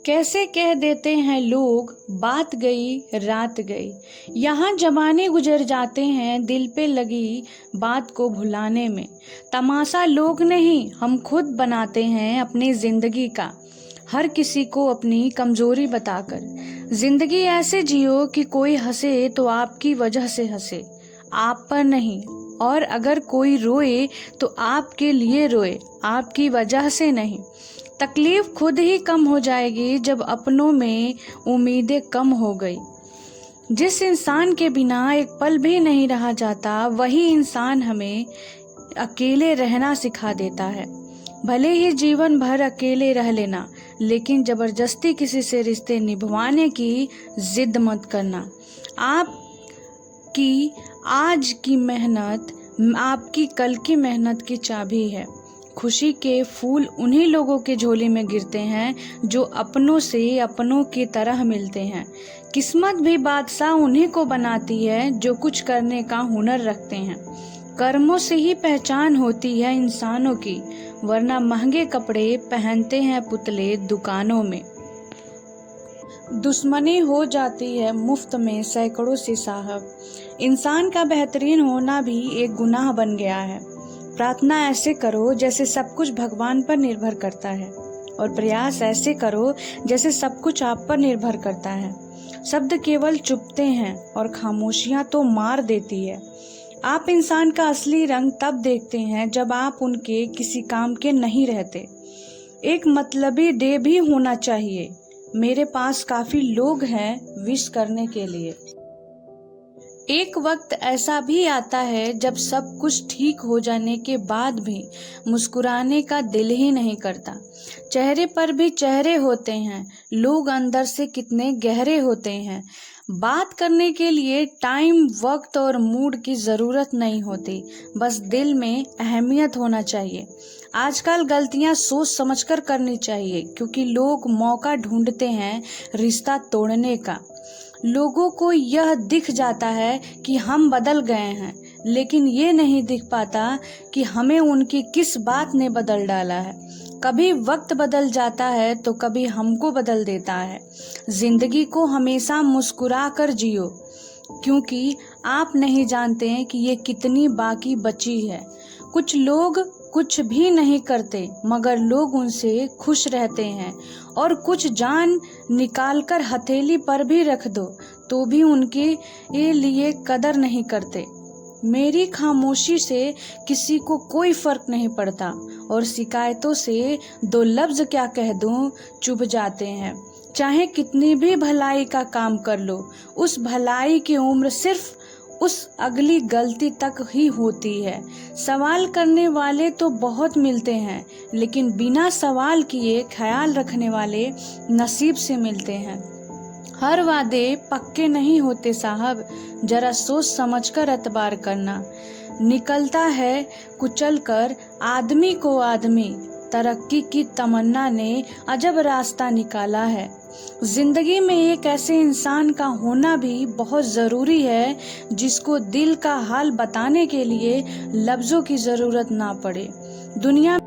कैसे कह देते हैं लोग, बात गई रात गई। यहाँ जमाने गुजर जाते हैं दिल पे लगी बात को भुलाने में। तमाशा लोग नहीं, हम खुद बनाते हैं अपनी जिंदगी का, हर किसी को अपनी कमजोरी बताकर। जिंदगी ऐसे जियो कि कोई हंसे तो आपकी वजह से हंसे, आप पर नहीं। और अगर कोई रोए तो आपके लिए रोए, आपकी वजह से नहीं। तकलीफ खुद ही कम हो जाएगी जब अपनों में उम्मीदें कम हो गई। जिस इंसान के बिना एक पल भी नहीं रहा जाता, वही इंसान हमें अकेले रहना सिखा देता है। भले ही जीवन भर अकेले रह लेना, लेकिन जबरदस्ती किसी से रिश्ते निभाने की जिद मत करना। आपकी आज की मेहनत आपकी कल की मेहनत की चाबी है। खुशी के फूल उन्हीं लोगों के झोले में गिरते हैं जो अपनों से अपनों की तरह मिलते हैं। किस्मत भी बादशाह उन्हीं को बनाती है जो कुछ करने का हुनर रखते हैं। कर्मों से ही पहचान होती है इंसानों की, वरना महंगे कपड़े पहनते हैं पुतले दुकानों में। दुश्मनी हो जाती है मुफ्त में सैकड़ों से साहब। इंसान का बेहतरीन होना भी एक गुनाह बन गया है। प्रार्थना ऐसे करो जैसे सब कुछ भगवान पर निर्भर करता है, और प्रयास ऐसे करो जैसे सब कुछ आप पर निर्भर करता है। शब्द केवल चुपते हैं और खामोशियां तो मार देती है। आप इंसान का असली रंग तब देखते हैं जब आप उनके किसी काम के नहीं रहते। एक मतलबी डे भी होना चाहिए। मेरे पास काफी लोग हैं विश करने के लिए। एक वक्त ऐसा भी आता है जब सब कुछ ठीक हो जाने के बाद भी मुस्कुराने का दिल ही नहीं करता। चेहरे पर भी चेहरे होते हैं, लोग अंदर से कितने गहरे होते हैं। बात करने के लिए टाइम, वक्त और मूड की जरूरत नहीं होती, बस दिल में अहमियत होना चाहिए। आजकल गलतियां सोच समझकर करनी चाहिए, क्योंकि लोग मौका ढूंढते हैं रिश्ता तोड़ने का। लोगों को यह दिख जाता है कि हम बदल गए हैं, लेकिन ये नहीं दिख पाता कि हमें उनकी किस बात ने बदल डाला है। कभी वक्त बदल जाता है तो कभी हमको बदल देता है। जिंदगी को हमेशा मुस्कुरा कर जियो, क्योंकि आप नहीं जानते कि ये कितनी बाकी बची है। कुछ लोग कुछ भी नहीं करते मगर लोग उनसे खुश रहते हैं, और कुछ जान निकालकर हथेली पर भी रख दो तो भी उनके लिए कदर नहीं करते। मेरी खामोशी से किसी को कोई फर्क नहीं पड़ता, और शिकायतों से दो लफ्ज क्या कह दूं चुभ जाते हैं। चाहे कितनी भी भलाई का काम कर लो, उस भलाई की उम्र सिर्फ उस अगली गलती तक ही होती है। सवाल करने वाले तो बहुत मिलते हैं, लेकिन बिना सवाल किए ख्याल रखने वाले नसीब से मिलते हैं। हर वादे पक्के नहीं होते साहब, जरा सोच समझकर एतबार करना। निकलता है कुचल कर आदमी को आदमी, तरक्की की तमन्ना ने अजब रास्ता निकाला है। जिंदगी में एक ऐसे इंसान का होना भी बहुत जरूरी है जिसको दिल का हाल बताने के लिए लफ्जों की जरूरत ना पड़े। दुनिया